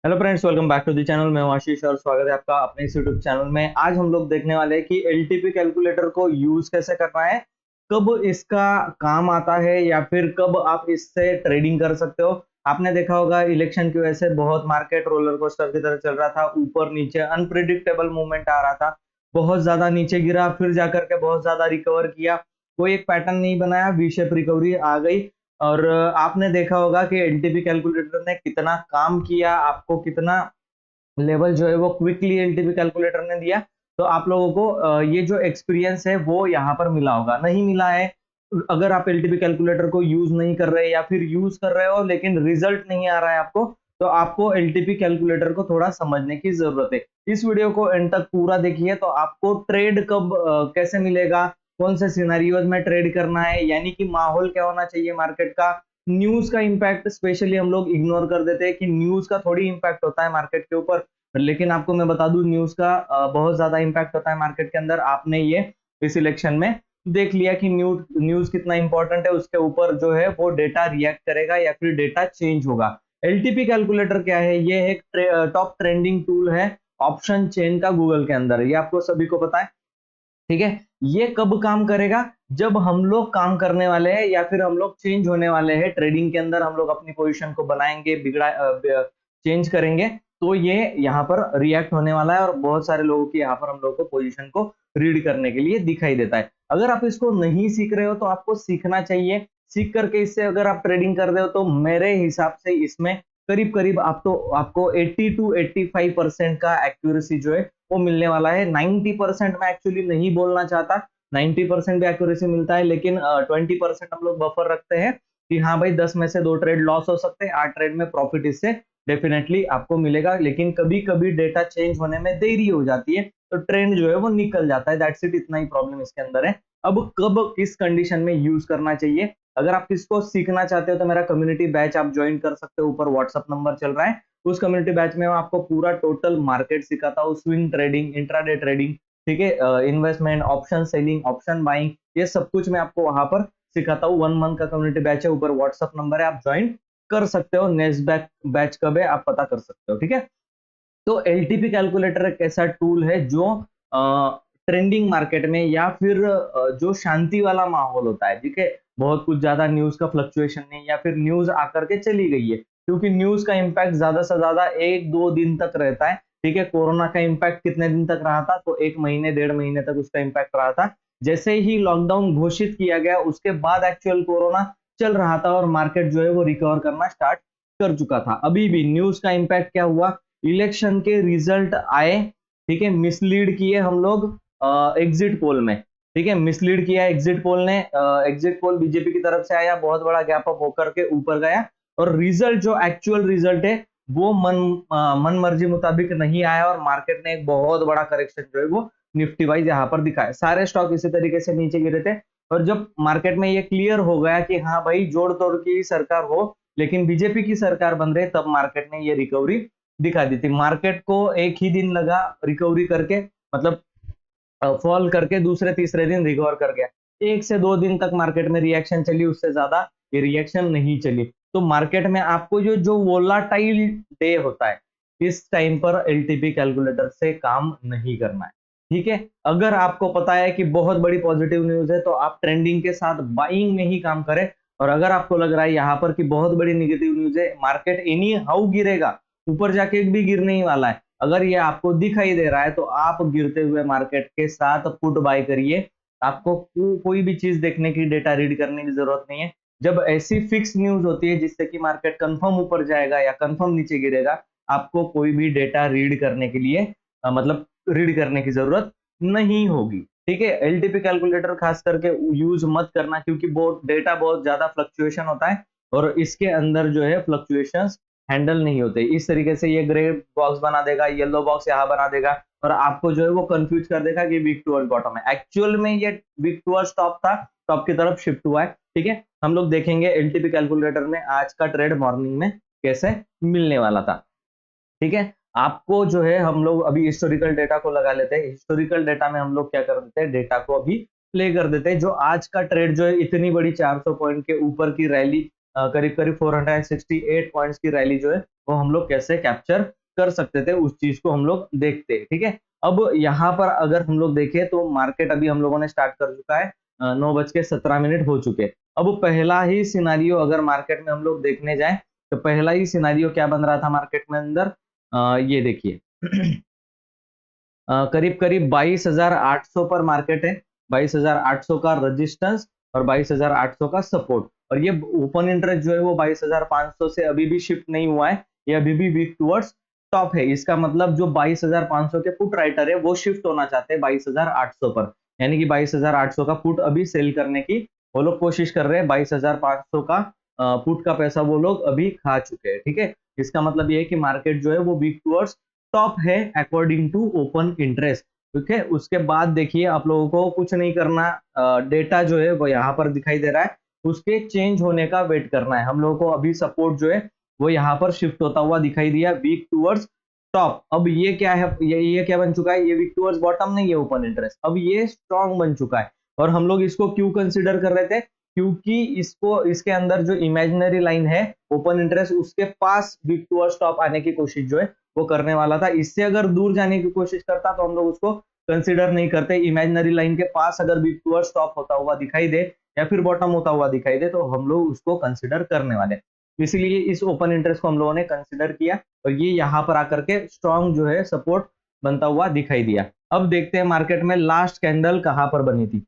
Hello friends, welcome back to the channel. मैं हूं आशीष और स्वागत है आपका अपने इस यूट्यूब चैनल में। आज हम लोग देखने वाले हैं कि एलटीपी कैलकुलेटर को यूज कैसे करना है, कब इसका काम आता है या फिर कब आप इससे ट्रेडिंग कर सकते हो। आपने देखा होगा इलेक्शन की वजह से बहुत मार्केट रोलर कोस्टर की तरह चल रहा था, ऊपर नीचे अनप्रिडिक्टेबल मूवमेंट आ रहा था। बहुत ज्यादा नीचे गिरा, फिर जाकर के बहुत ज्यादा रिकवर किया। कोई एक पैटर्न नहीं बनाया, वी शेप रिकवरी आ गई। और आपने देखा होगा कि एलटीपी कैलकुलेटर ने कितना काम किया, आपको कितना लेवल जो है वो क्विकली एलटीपी कैलकुलेटर ने दिया। तो आप लोगों को ये जो एक्सपीरियंस है वो यहाँ पर मिला होगा। नहीं मिला है, अगर आप एलटीपी कैलकुलेटर को यूज नहीं कर रहे या फिर यूज कर रहे हो लेकिन रिजल्ट नहीं आ रहा है आपको, तो आपको एलटीपी कैलकुलेटर को थोड़ा समझने की जरूरत है। इस वीडियो को एंड तक पूरा देखिए तो आपको ट्रेड कब कैसे मिलेगा, कौन से सिनेरियोज में ट्रेड करना है, यानी कि माहौल क्या होना चाहिए मार्केट का। न्यूज का इंपैक्ट स्पेशली हम लोग इग्नोर कर देते हैं कि न्यूज का थोड़ी इंपैक्ट होता है मार्केट के ऊपर, लेकिन आपको मैं बता दूं न्यूज का बहुत ज्यादा इंपैक्ट होता है मार्केट के अंदर। आपने ये इस इलेक्शन में देख लिया कि न्यूज कितना इंपॉर्टेंट है, उसके ऊपर जो है वो डेटा रिएक्ट करेगा या फिर डेटा चेंज होगा। एलटीपी कैलकुलेटर क्या है? ये एक टॉप ट्रेंडिंग टूल है ऑप्शन चेन का गूगल के अंदर, ये आपको सभी को पता है। ठीक है, ये कब काम करेगा? जब हम लोग काम करने वाले हैं या फिर हम लोग चेंज होने वाले हैं ट्रेडिंग के अंदर, हम लोग अपनी पोजीशन को बनाएंगे, चेंज करेंगे, तो ये यहाँ पर रिएक्ट होने वाला है और बहुत सारे लोगों की यहाँ पर हम लोग को पोजीशन को रीड करने के लिए दिखाई देता है। अगर आप इसको नहीं सीख रहे हो तो आपको सीखना चाहिए। सीख करके इससे अगर आप ट्रेडिंग कर रहे हो तो मेरे हिसाब से इसमें करीब करीब आपको 80 टू 85% का एक्यूरेसी जो है वो मिलने वाला है। 90% मैं एक्चुअली नहीं बोलना चाहता, 90% भी एक्यूरेसी मिलता है, लेकिन 20% हम लोग बफर रखते हैं कि हाँ भाई 10 में से 2 ट्रेड लॉस हो सकते हैं, 8 ट्रेड में प्रॉफिट इससे डेफिनेटली आपको मिलेगा। लेकिन कभी कभी डेटा चेंज होने में देरी हो जाती है तो ट्रेंड जो है वो निकल जाता है, दैट्स इट, इतना ही प्रॉब्लम इसके अंदर है। अब कब किस कंडीशन में यूज करना चाहिए, अगर आप किसको सीखना चाहते हो तो मेरा कम्युनिटी बैच आप ज्वाइन कर सकते हो, ऊपर व्हाट्सअप नंबर चल रहा है। उस कम्युनिटी बैच में मैं आपको पूरा टोटल मार्केट सिखाता हूँ, स्विंग ट्रेडिंग, इंट्राडे ट्रेडिंग, ठीक है, investment, option selling, option buying, ये सब कुछ मैं आपको वहां पर सिखाता हूँ। 1 मंथ का कम्युनिटी बैच है, ऊपर व्हाट्सअप नंबर है, आप ज्वाइन कर सकते हो। नेक्स्ट बैच कब है आप पता कर सकते हो, ठीक है। तो एलटीपी कैलकुलेटर एक ऐसा टूल है जो ट्रेंडिंग मार्केट में या फिर जो शांति वाला माहौल होता है, ठीक है, बहुत कुछ ज्यादा न्यूज का फ्लक्चुएशन नहीं, या फिर न्यूज आकर के चली गई है, क्योंकि न्यूज का इंपैक्ट ज्यादा से ज्यादा 1-2 दिन तक रहता है। ठीक है, कोरोना का इंपैक्ट कितने दिन तक रहा था? तो 1 महीने 1.5 महीने तक उसका इंपैक्ट रहा था। जैसे ही लॉकडाउन घोषित किया गया उसके बाद एक्चुअल कोरोना चल रहा था और मार्केट जो है वो रिकवर करना स्टार्ट कर चुका था। अभी भी न्यूज का इंपैक्ट क्या हुआ? इलेक्शन के रिजल्ट आए, ठीक है, मिसलीड किए हम लोग एग्जिट पोल में, ठीक है, मिसलीड किया एग्जिट पोल ने। एग्जिट पोल बीजेपी की तरफ से आया, बहुत बड़ा गैप अप होकर के ऊपर गया, और रिजल्ट जो एक्चुअल रिजल्ट है वो मन मर्जी मुताबिक नहीं आया और मार्केट ने एक बहुत बड़ा करेक्शन जो है वो निफ्टी वाइज यहाँ पर दिखाया। सारे स्टॉक इसी तरीके से नीचे गिरे थे, और जब मार्केट में ये क्लियर हो गया कि हाँ भाई जोड़ तोड़ की सरकार हो लेकिन बीजेपी की सरकार बन रही, तब मार्केट ने ये रिकवरी दिखा दी थी। मार्केट को एक ही दिन लगा रिकवरी करके, मतलब फॉल करके दूसरे तीसरे दिन रिकवर कर गया। 1 से 2 दिन तक मार्केट में रिएक्शन चली, उससे ज्यादा ये रिएक्शन नहीं चली। तो मार्केट में आपको जो जो वोलाटाइल डे होता है, इस टाइम पर एलटीपी कैलकुलेटर से काम नहीं करना है, ठीक है। अगर आपको पता है कि बहुत बड़ी पॉजिटिव न्यूज है तो आप ट्रेंडिंग के साथ बाइंग में ही काम करें, और अगर आपको लग रहा है यहाँ पर कि बहुत बड़ी निगेटिव न्यूज है, मार्केट एनी हाउ गिरेगा, ऊपर जाके भी गिरने ही वाला है, अगर ये आपको दिखाई दे रहा है तो आप गिरते हुए मार्केट के साथ पुट बाय करिए। आपको कोई भी चीज देखने की, डेटा रीड करने की जरूरत नहीं है। जब ऐसी फिक्स न्यूज होती है जिससे कि मार्केट कंफर्म ऊपर जाएगा या कंफर्म नीचे गिरेगा, आपको कोई भी डेटा रीड करने के लिए मतलब रीड करने की जरूरत नहीं होगी, ठीक है। एलटीपी कैलकुलेटर खास करके यूज मत करना, क्योंकि बहुत डेटा बहुत ज्यादा फ्लक्चुएशन होता है और इसके अंदर जो है फ्लक्चुएशंस हैंडल नहीं होते। इस तरीके से ये ग्रे बॉक्स बना देगा, येलो बॉक्स यहाँ बना देगा, और आपको जो है वो कंफ्यूज कर देगा कि वीक टूवर्ड्स बॉटम है। एक्चुअल में ये वीक टूवर्ड्स टॉप था, टॉप की तरफ शिफ्ट हुआ है, ठीक है। हम लोग देखेंगे एलटीपी कैलकुलेटर में आज का ट्रेड मॉर्निंग में कैसे मिलने वाला था, ठीक है। आपको जो है हम लोग अभी हिस्टोरिकल डेटा को लगा लेते हैं। हिस्टोरिकल डेटा में हम लोग क्या कर देते हैं, डेटा को अभी प्ले कर देते हैं। जो आज का ट्रेड जो है इतनी बड़ी 400 पॉइंट के ऊपर की रैली करीब करीब 468 पॉइंट्स की रैली जो है वो हम लोग कैसे कैप्चर कर सकते थे, उस चीज को हम लोग देखते हैं। ठीक है, अब यहाँ पर अगर हम लोग देखें तो मार्केट अभी हम लोगों ने स्टार्ट कर चुका है, 9:17 हो चुके। अब पहला ही सिनारियो अगर मार्केट में हम लोग देखने जाए तो पहला ही सिनारियो क्या बन रहा था मार्केट में अंदर, ये देखिए करीब करीब 22,800 पर मार्केट है, 22,800 का रजिस्टेंस और 22,800 का सपोर्ट, और ये ओपन इंटरेस्ट जो है वो 22,500 से अभी भी शिफ्ट नहीं हुआ है, ये अभी भी वीक टुवर्ड्स टॉप है। इसका मतलब जो 22,500 के पुट राइटर है वो शिफ्ट होना चाहते हैं 22,800 पर, यानी कि 22,800 का पुट अभी सेल करने की वो लोग कोशिश कर रहे हैं। 22,500 का पुट का पैसा वो लोग अभी खा चुके हैं। ठीक है, इसका मतलब ये है कि मार्केट जो है वो वीक टुवर्ड्स टॉप है अकॉर्डिंग टू ओपन इंटरेस्ट। ठीक है, उसके बाद देखिए आप लोगों को कुछ नहीं करना, डेटा जो है वो यहाँ पर दिखाई दे रहा है, उसके चेंज होने का वेट करना है। हम लोगों को अभी सपोर्ट जो है वो यहाँ पर शिफ्ट होता हुआ दिखाई दिया वीक टूवर्ड्स टॉप। अब ये क्या है, ये क्या बन चुका है, ये वीक टूवर्ड्स बॉटम नहीं है ओपन इंटरेस्ट, अब ये स्ट्रॉन्ग बन चुका है। और हम लोग इसको क्यों कंसिडर कर रहे थे, क्योंकि इसको इसके अंदर जो इमेजिनरी लाइन है ओपन इंटरेस्ट उसके पास वीक टूवर्ड्स टॉप आने की कोशिश जो है वो करने वाला था। इससे अगर दूर जाने की कोशिश करता तो हम लोग उसको कंसिडर नहीं करते। इमेजिनरी लाइन के पास अगर वीक टूवर्ड्स टॉप होता हुआ दिखाई दे या फिर बॉटम होता हुआ दिखाई दे तो हम लोग उसको कंसिडर करने वाले, इसीलिए इस ओपन इंटरेस्ट को हम लोगों ने कंसिडर किया और ये यहाँ पर आकर के स्ट्रॉन्ग जो है सपोर्ट बनता हुआ दिखाई दिया। अब देखते हैं मार्केट में लास्ट कैंडल कहाँ पर बनी थी।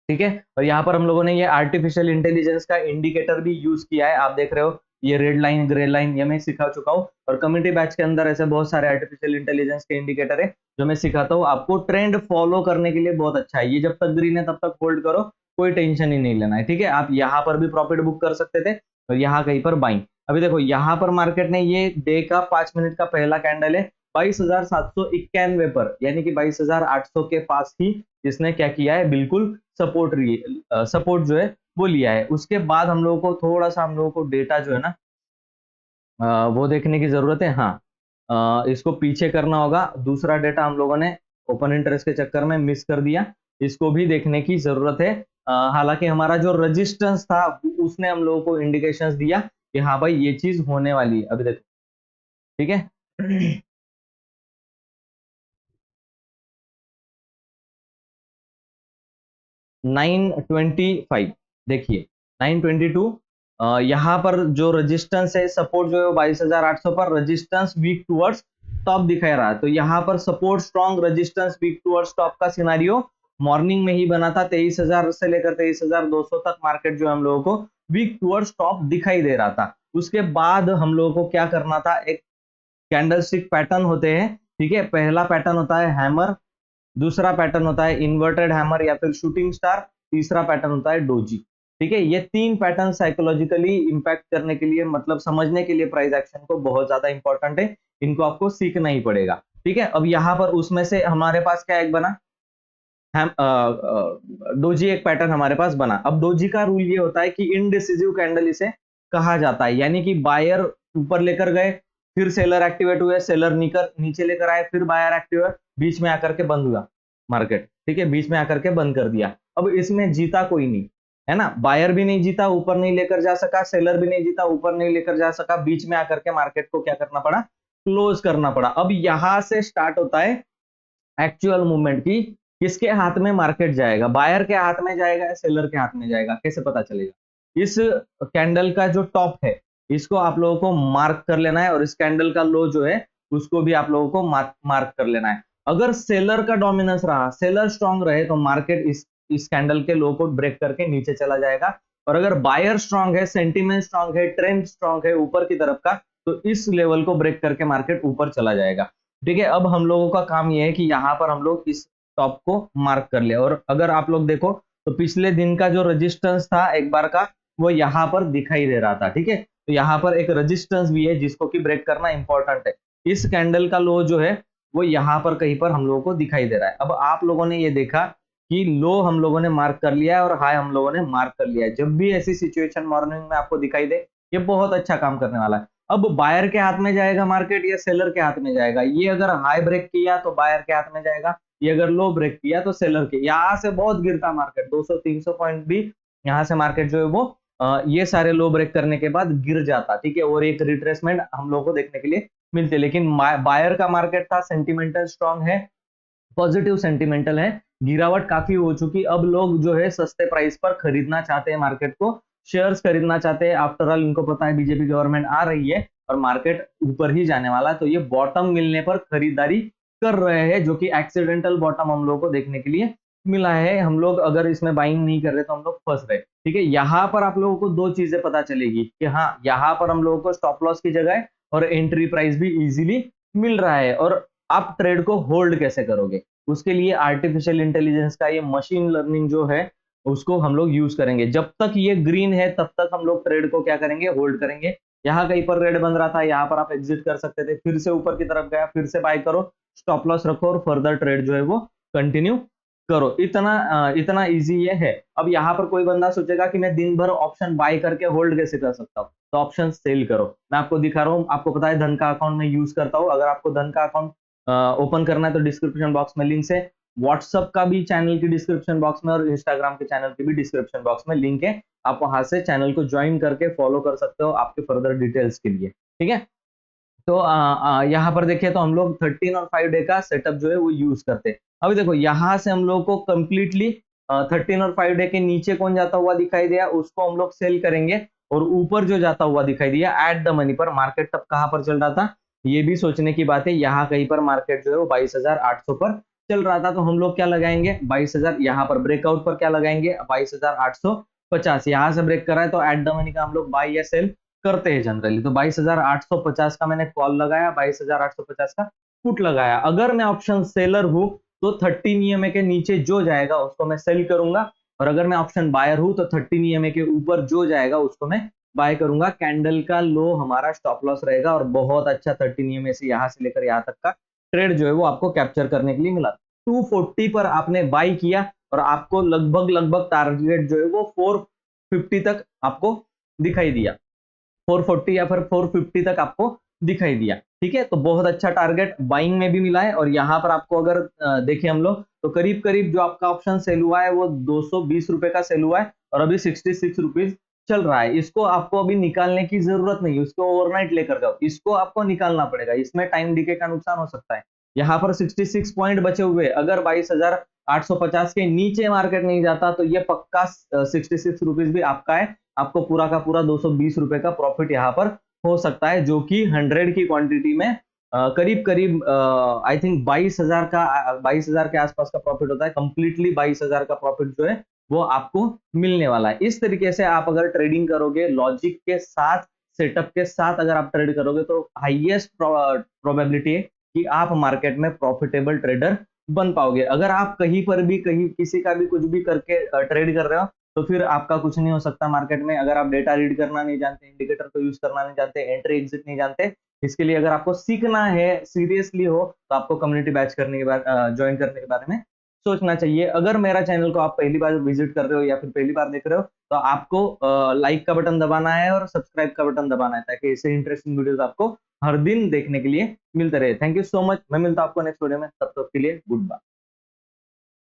ठीक है, और यहाँ पर हम लोगों ने ये आर्टिफिशियल इंटेलिजेंस का इंडिकेटर भी यूज किया है, आप देख रहे हो ये रेड लाइन ग्रे लाइन, ये मैं सिखा चुका हूँ। और कम्युनिटी बैच के अंदर ऐसे बहुत सारे आर्टिफिशियल इंटेलिजेंस के इंडिकेटर है जो मैं सिखाता हूँ, आपको ट्रेंड फॉलो करने के लिए बहुत अच्छा है। ये जब तक ग्रीन है तब तक होल्ड करो, कोई टेंशन ही नहीं लेना है। ठीक है, आप यहाँ पर भी प्रॉफिट बुक कर सकते थे और यहाँ कहीं पर बाइंग। अभी देखो यहाँ पर मार्केट ने ये डे का 5 मिनट का पहला कैंडल है 22,791 पर, यानी कि 22,800 के पास ही इसने क्या किया है, बिल्कुल सपोर्ट जो है वो लिया है। उसके बाद हम लोगों को थोड़ा सा हम लोगों को डेटा जो है ना वो देखने की जरूरत है। हाँ, इसको पीछे करना होगा, दूसरा डेटा हम लोगों ने ओपन इंटरेस्ट के चक्कर में मिस कर दिया, इसको भी देखने की जरूरत है। हालांकि हमारा जो रजिस्टेंस था उसने हम लोगों को इंडिकेशंस दिया कि हाँ भाई ये चीज होने वाली है। अभी देखो, ठीक है 925, देखिए 922, यहाँ पर जो रेजिस्टेंस है सपोर्ट जो है 22,800 पर, रेजिस्टेंस वीक टुवर्ड्स टॉप दिखा रहा है। तो यहाँ पर support strong, resistance weak towards top का सिनारियो मॉर्निंग में ही बना था। 23,000 से लेकर 23,200 तक मार्केट जो हम लोगों को वीक टुवर्ड्स टॉप दिखाई दे रहा था। उसके बाद हम लोगों को क्या करना था, एक कैंडलस्टिक पैटर्न होते हैं। ठीक है, पहला पैटर्न होता है हैमर, दूसरा पैटर्न होता है इन्वर्टेड हैमर या फिर शूटिंग स्टार, तीसरा पैटर्न होता है डोजी। ठीक है, ये तीन पैटर्न साइकोलॉजिकली इंपैक्ट करने के लिए, मतलब समझने के लिए प्राइस एक्शन को बहुत ज्यादा इंपॉर्टेंट है, इनको आपको सीखना ही पड़ेगा। ठीक है, अब यहाँ पर उसमें से हमारे पास क्या एक बना, हम डोजी एक पैटर्न हमारे पास बना। अब डोजी का रूल ये होता है कि इनडिसिजिव कैंडल इसे कहा जाता है, यानी कि बायर ऊपर लेकर गए, फिर सेलर एक्टिवेट हुए, सेलर नीचे लेकर आए, फिर बायर एक्टिव हुए, बीच में आकर के बंद हुआ मार्केट। ठीक है, बीच में आकर के बंद कर दिया। अब इसमें जीता कोई नहीं है ना, बायर भी नहीं जीता, ऊपर नहीं लेकर जा सका, सेलर भी नहीं जीता, ऊपर नहीं लेकर जा सका, बीच में आकर के मार्केट को क्या करना पड़ा, क्लोज करना पड़ा। अब यहां से स्टार्ट होता है एक्चुअल मूवमेंट की, किसके हाथ में मार्केट जाएगा, बायर के हाथ में जाएगा या सेलर के हाथ में जाएगा, कैसे पता चलेगा। इस कैंडल का जो टॉप है इसको आप लोगों को मार्क कर लेना है और इस कैंडल का लो जो है उसको भी आप लोगों को मार्क कर लेना है। अगर सेलर का डोमिनेंस रहा, सेलर स्ट्रांग रहे तो मार्केट इस कैंडल के लो को ब्रेक करके नीचे चला जाएगा, और अगर बायर स्ट्रांग है, सेंटीमेंट स्ट्रांग है, ट्रेंड स्ट्रांग है ऊपर की तरफ का, तो इस लेवल को ब्रेक करके मार्केट ऊपर चला जाएगा। ठीक है, अब हम लोगों का काम यह है कि यहाँ पर हम लोग इस टॉप को मार्क कर ले, और अगर आप लोग देखो तो पिछले दिन का जो रेजिस्टेंस था एक बार का वो यहाँ पर दिखाई दे रहा था। ठीक है, तो यहाँ पर एक रेजिस्टेंस भी है जिसको कि ब्रेक करना इंपॉर्टेंट है। इस कैंडल का लो जो है वो यहाँ पर कहीं पर हम लोगों को दिखाई दे रहा है। अब आप लोगों ने ये देखा कि लो हम लोगों ने मार्क कर लिया है और हाई हम लोगों ने मार्क कर लिया है। जब भी ऐसी सिचुएशन मॉर्निंग में आपको दिखाई दे, ये बहुत अच्छा काम करने वाला है। अब बायर के हाथ में जाएगा मार्केट या सेलर के हाथ में जाएगा, ये अगर हाई ब्रेक किया तो बायर के हाथ में जाएगा, ये अगर लो ब्रेक किया तो सेलर के। यहाँ से बहुत गिरता मार्केट, 200-300 पॉइंट भी यहाँ से मार्केट जो है वो ये सारे लो ब्रेक करने के बाद गिर जाता, ठीक है, और एक रिट्रेसमेंट हम लोगों को देखने के लिए मिलते। लेकिन बायर का मार्केट था, सेंटिमेंटल स्ट्रांग है, पॉजिटिव सेंटिमेंटल है, गिरावट काफी हो चुकी, अब लोग जो है सस्ते प्राइस पर खरीदना चाहते हैं मार्केट को, शेयर्स खरीदना चाहते हैं। आफ्टर ऑल इनको पता है बीजेपी गवर्नमेंट आ रही है और मार्केट ऊपर ही जाने वाला है, तो ये बॉटम मिलने पर खरीदारी कर रहे हैं, जो कि एक्सीडेंटल बॉटम हम लोग को देखने के लिए मिला है। हम लोग अगर इसमें बाइंग नहीं कर रहे तो हम लोग फंस रहे, ठीक है। यहाँ पर आप लोगों को दो चीजें पता चलेगी कि हाँ, यहाँ पर हम लोगों को स्टॉप लॉस की जगह और एंट्री प्राइस भी इजीली मिल रहा है। और आप ट्रेड को होल्ड कैसे करोगे, उसके लिए आर्टिफिशियल इंटेलिजेंस का ये मशीन लर्निंग जो है उसको हम लोग यूज करेंगे। जब तक ये ग्रीन है तब तक हम लोग ट्रेड को क्या करेंगे, होल्ड करेंगे। यहाँ कहीं पर रेड बन रहा था, यहाँ पर आप एग्जिट कर सकते थे, फिर से ऊपर की तरफ गया, फिर से बाय करो, स्टॉप लॉस रखो और फर्दर ट्रेड जो है वो कंटिन्यू करो। इतना इजी ये है। अब यहाँ पर कोई बंदा सोचेगा कि मैं दिन भर ऑप्शन बाय करके होल्ड कैसे कर सकता हूँ, तो ऑप्शन सेल करो। मैं आपको दिखा रहा हूँ, आपको पता है धन का अकाउंट में यूज करता हूँ। अगर आपको धन का अकाउंट ओपन करना है तो डिस्क्रिप्शन बॉक्स में लिंक है, व्हाट्सअप का भी चैनल की डिस्क्रिप्शन बॉक्स में और इंस्टाग्राम के चैनल की भी डिस्क्रिप्शन बॉक्स में लिंक है। आप वहां से चैनल को ज्वाइन करके फॉलो कर सकते हो आपके फर्दर डिटेल्स के लिए, ठीक है। तो यहाँ पर देखिए तो हम लोग 13 और 5 डे का सेटअप जो है वो यूज करते हैं। अभी देखो यहाँ से हम लोग को कंप्लीटली 13 और 5 डे के नीचे कौन जाता हुआ दिखाई दिया, उसको हम लोग सेल करेंगे, और ऊपर जो जाता हुआ दिखाई दिया एट द मनी पर, मार्केट तब कहां पर चल रहा था, ये भी सोचने की बात है। यहाँ कहीं पर मार्केट जो है वो 22,800 पर चल रहा था, तो हम लोग क्या लगाएंगे 22,000, यहाँ पर ब्रेकआउट पर क्या लगाएंगे 22,850, यहाँ से ब्रेक करा है तो एट द मनी का हम लोग बाई या सेल करते हैं जनरली। तो 22,850 का मैंने कॉल लगाया, 22,850 का पुट लगाया। अगर मैं ऑप्शन सेलर हूं तो 13 ईएमए के नीचे जो जाएगा उसको मैं सेल करूंगा, और अगर मैं ऑप्शन बायर हूं तो 13 ईएमए के ऊपर जो जाएगा उसको मैं बाय करूंगा। कैंडल का लो हमारा स्टॉप लॉस रहेगा, और बहुत अच्छा 13 ईएमए से यहां से लेकर यहां तक का ट्रेड जो है वो आपको कैप्चर करने के लिए मिला। 240 पर आपने बाय किया और आपको लगभग लगभग टारगेट जो है वो 450 तक आपको दिखाई दिया, 440 या फिर 450 तक आपको दिखाई दिया, ठीक है। तो बहुत अच्छा टारगेट बाइंग में भी मिला है। और यहाँ पर आपको अगर देखें हम लोग तो करीब करीब जो आपका ऑप्शन सेल हुआ है वो 220 रुपए का सेल हुआ है, और अभी 66 रुपीज चल रहा है। इसको आपको अभी निकालने की जरूरत नहीं है, इसको ओवरनाइट लेकर जाओ, इसको आपको निकालना पड़ेगा, इसमें टाइम डीके का नुकसान हो सकता है। यहाँ पर 66 पॉइंट बचे हुए, अगर 22,850 के नीचे मार्केट नहीं जाता तो ये पक्का 66 रुपीज भी आपका है, आपको पूरा का पूरा 220 रुपए का प्रॉफिट यहाँ पर हो सकता है, जो कि 100 की क्वांटिटी में करीब करीब आई थिंक 22,000 के आसपास का प्रॉफिट होता है। कंप्लीटली 22,000 का प्रॉफिट जो है वो आपको मिलने वाला है। इस तरीके से आप अगर ट्रेडिंग करोगे, लॉजिक के साथ, सेटअप के साथ अगर आप ट्रेड करोगे तो हाईएस्ट प्रोबेबिलिटी है कि आप मार्केट में प्रॉफिटेबल ट्रेडर बन पाओगे। अगर आप कहीं पर भी कहीं किसी का भी कुछ भी करके ट्रेड कर रहे हो तो फिर आपका कुछ नहीं हो सकता मार्केट में। अगर आप डेटा रीड करना नहीं जानते, इंडिकेटर को यूज करना नहीं जानते, एंट्री एग्जिट नहीं जानते, इसके लिए अगर आपको सीखना है सीरियसली हो तो आपको कम्युनिटी बैच करने के बाद ज्वाइन करने के बारे में सोचना चाहिए। अगर मेरा चैनल को आप पहली बार विजिट कर रहे हो या फिर पहली बार देख रहे हो तो आपको लाइक का बटन दबाना है और सब्सक्राइब का बटन दबाना है, ताकि ऐसे इंटरेस्टिंग वीडियोस आपको हर दिन देखने के लिए मिलते रहे। थैंक यू सो मच, मैं मिलता हूं आपको नेक्स्ट वीडियो में, तब तक के लिए गुड बाय।